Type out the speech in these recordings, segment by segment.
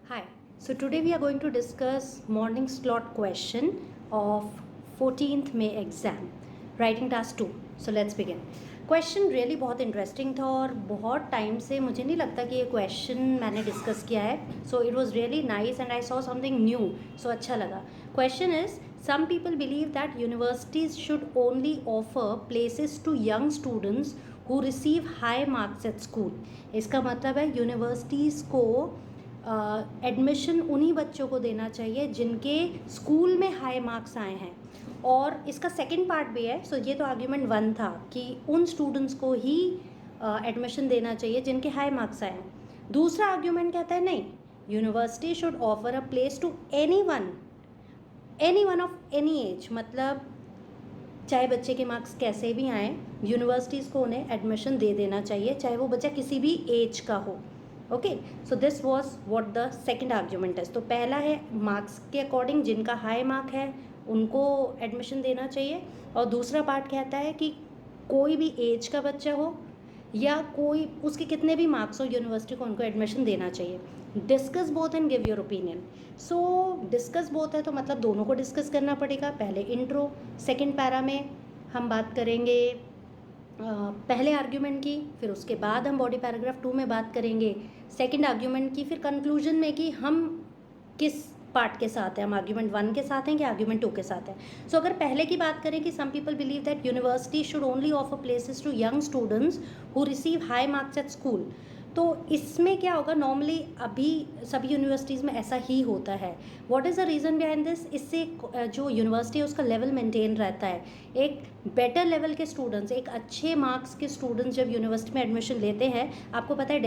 Hi. So today we are going to discuss morning slot question of 14th May exam, writing task 2. So let's begin. Question really बहुत interesting था और बहुत time से मुझे नहीं लगता कि ये क्वेश्चन मैंने डिस्कस किया है. So it was really nice and I saw something new. So अच्छा लगा. Question is some people believe that universities should only offer places to young students who receive high marks at school. इसका मतलब है universities को admission उन्हीं बच्चों को देना चाहिए जिनके स्कूल में हाई मार्क्स आए हैं. और इसका सेकंड पार्ट भी है. सो ये तो आर्ग्यूमेंट 1 था कि उन स्टूडेंट्स को ही एडमिशन देना चाहिए जिनके हाई मार्क्स आए हैं. दूसरा आर्ग्यूमेंट कहता है नहीं, university should offer a place to any one of any age. मतलब चाहे बच्चे के मार्क्स कैसे भी आएँ, यूनिवर्सिटीज़ को उन्हें एडमिशन दे देना चाहिए, चाहे वो बच्चा किसी भी एज का हो. Okay, so this was what the second argument is. तो पहला है मार्क्स के अकॉर्डिंग जिनका हाई मार्क है उनको एडमिशन देना चाहिए. और दूसरा पार्ट कहता है कि कोई भी एज का बच्चा हो या कोई उसके कितने भी मार्क्स हो, यूनिवर्सिटी को उनको एडमिशन देना चाहिए. Discuss both and give your opinion. So discuss both है तो मतलब दोनों को डिस्कस करना पड़ेगा. पहले इंट्रो, सेकेंड पैरा में हम बात करेंगे पहले आर्ग्यूमेंट की, फिर उसके बाद हम बॉडी पैराग्राफ 2 में बात करेंगे सेकंड आर्ग्यूमेंट की, फिर कंक्लूजन में कि हम किस पार्ट के साथ हैं, हम आर्ग्यूमेंट 1 के साथ हैं कि आर्ग्यूमेंट 2 के साथ हैं. सो अगर पहले की बात करें कि some people believe that university should only offer places to young students who receive high marks at school. तो इसमें क्या होगा, नॉर्मली अभी सभी यूनिवर्सिटीज़ में ऐसा ही होता है. What is the reason behind this? इससे जो यूनिवर्सिटी है उसका लेवल मेंटेन रहता है. एक बेटर लेवल के स्टूडेंट्स, एक अच्छे मार्क्स के स्टूडेंट्स जब यूनिवर्सिटी में एडमिशन लेते हैं, आपको पता है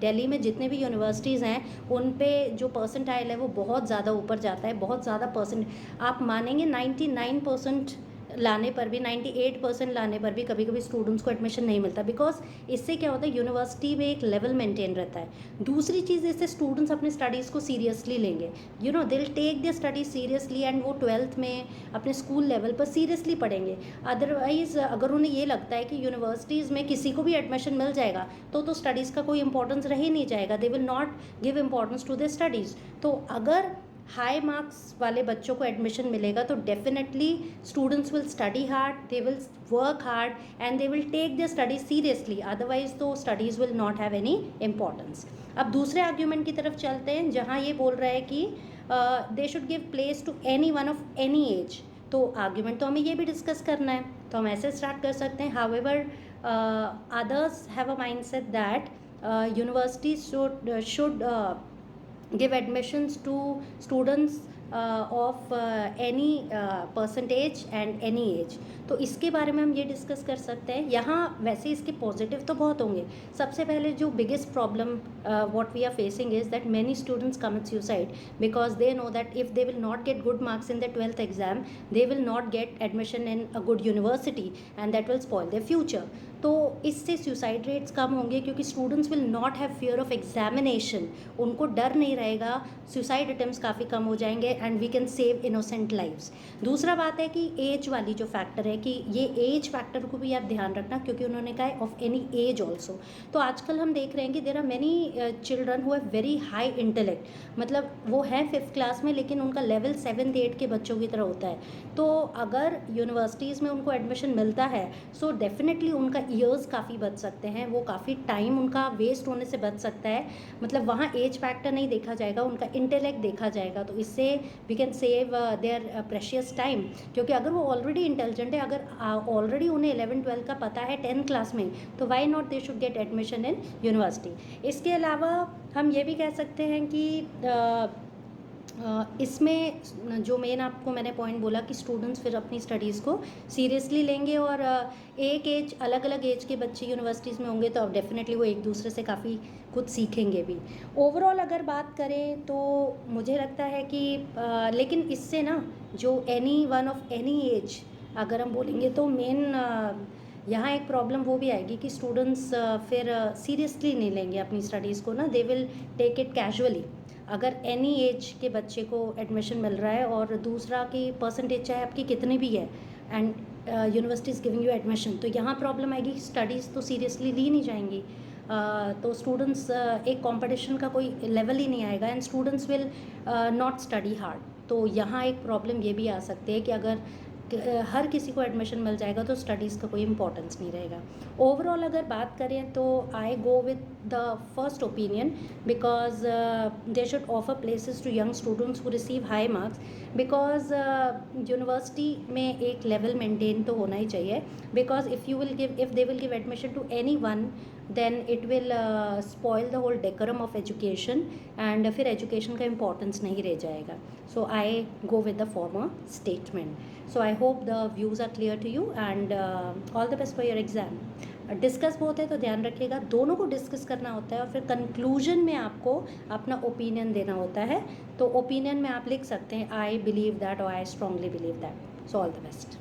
दिल्ली में जितने भी यूनिवर्सिटीज़ हैं उन पे जो परसेंटाइल है वो बहुत ज़्यादा ऊपर जाता है. बहुत ज़्यादा परसेंट, आप मानेंगे 99% लाने पर भी, 98% लाने पर भी कभी कभी स्टूडेंट्स को एडमिशन नहीं मिलता. बिकॉज इससे क्या होता है, यूनिवर्सिटी में एक लेवल मेंटेन रहता है. दूसरी चीज़, इससे स्टूडेंट्स अपने स्टडीज़ को सीरियसली लेंगे. They will take their studies seriously and वो 12th में अपने स्कूल लेवल पर सीरियसली पढ़ेंगे. अदरवाइज़ अगर उन्हें ये लगता है कि यूनिवर्सिटीज़ में किसी को भी एडमिशन मिल जाएगा तो स्टडीज़ का कोई इंपॉर्टेंस रह ही नहीं जाएगा. They will not give importance to their studies. तो अगर हाई मार्क्स वाले बच्चों को एडमिशन मिलेगा तो definitely students will study hard, they will work hard and they will take their studies seriously. Otherwise तो studies will not have any importance. अब दूसरे आर्ग्यूमेंट की तरफ चलते हैं जहाँ ये बोल रहा है कि they should give place to any one of any age. तो आर्ग्यूमेंट तो हमें ये भी डिस्कस करना है, तो हम ऐसे स्टार्ट कर सकते हैं. However others have a mind set that universities should give admissions to students of any percentage and any age. तो इसके बारे में हम ये डिस्कस कर सकते हैं. यहाँ वैसे इसके पॉजिटिव तो बहुत होंगे. सबसे पहले जो biggest problem what we are facing is that many students commit suicide because they know that if they will not get good marks in the 12th exam they will not get admission in a good university and that will spoil their future. तो इससे suicide rates कम होंगे क्योंकि students will not have fear of examination. उनको डर नहीं रहेगा, suicide attempts काफ़ी कम हो जाएंगे and we can save innocent lives. दूसरा बात है कि एज वाली जो फैक्टर है कि ये एज फैक्टर को भी आप ध्यान रखना क्योंकि उन्होंने कहा है ऑफ एनी एज ऑल्सो. तो आजकल हम देख रहे हैं कि there are many children who have very high intellect. मतलब वो हैं 5th क्लास में लेकिन उनका लेवल 7th 8th के बच्चों की तरह होता है. तो अगर यूनिवर्सिटीज़ में उनको एडमिशन मिलता है सो डेफिनेटली उनका ईयर्स काफ़ी बच सकते हैं, वो काफ़ी टाइम उनका वेस्ट होने से बच सकता है. मतलब वहाँ एज फैक्टर नहीं देखा जाएगा, उनका इंटेलेक्ट देखा जाएगा. तो इससे we can save their precious time. क्योंकि अगर वो ऑलरेडी इंटेलिजेंट है, अगर ऑलरेडी उन्हें 11th 12th का पता है 10th क्लास में, तो why not they should get admission in university. इसके अलावा हम ये भी कह सकते हैं कि इसमें जो मेन आपको मैंने पॉइंट बोला कि स्टूडेंट्स फिर अपनी स्टडीज़ को सीरियसली लेंगे और एक एज, अलग अलग एज के बच्चे यूनिवर्सिटीज़ में होंगे तो अब डेफिनेटली वो एक दूसरे से काफ़ी कुछ सीखेंगे भी. ओवरऑल अगर बात करें तो मुझे लगता है कि लेकिन इससे ना जो any one of any as अगर हम बोलेंगे तो मेन यहाँ एक प्रॉब्लम वो भी आएगी कि स्टूडेंट्स फिर सीरियसली नहीं लेंगे अपनी स्टडीज़ को ना, they will take it casually. अगर एनी एज के बच्चे को एडमिशन मिल रहा है और दूसरा की परसेंटेज चाहे आपकी कितनी भी है and university is giving you admission, तो यहाँ प्रॉब्लम आएगी, स्टडीज़ तो सीरियसली ली नहीं जाएंगी. तो स्टूडेंट्स एक कंपटीशन का कोई लेवल ही नहीं आएगा and students will not study hard. तो यहाँ एक प्रॉब्लम ये भी आ सकती है कि अगर हर किसी को एडमिशन मिल जाएगा तो स्टडीज़ का कोई इंपॉर्टेंस नहीं रहेगा. ओवरऑल अगर बात करें तो I go with the first opinion because they should offer places to young students who receive high marks because university में एक लेवल मेंटेन तो होना ही चाहिए because if they will give admission to any one then it will spoil the whole decorum of education and फिर education का importance नहीं रह जाएगा. So I go with the former statement. So I hope the views are clear to you and all the best for your exam. Discuss बहुत है तो ध्यान रखिएगा, दोनों को डिस्कस करना होता है और फिर कंक्लूजन में आपको अपना ओपिनियन देना होता है. तो ओपिनियन में आप लिख सकते हैं आई बिलीव दैट और I strongly believe that. So all the best.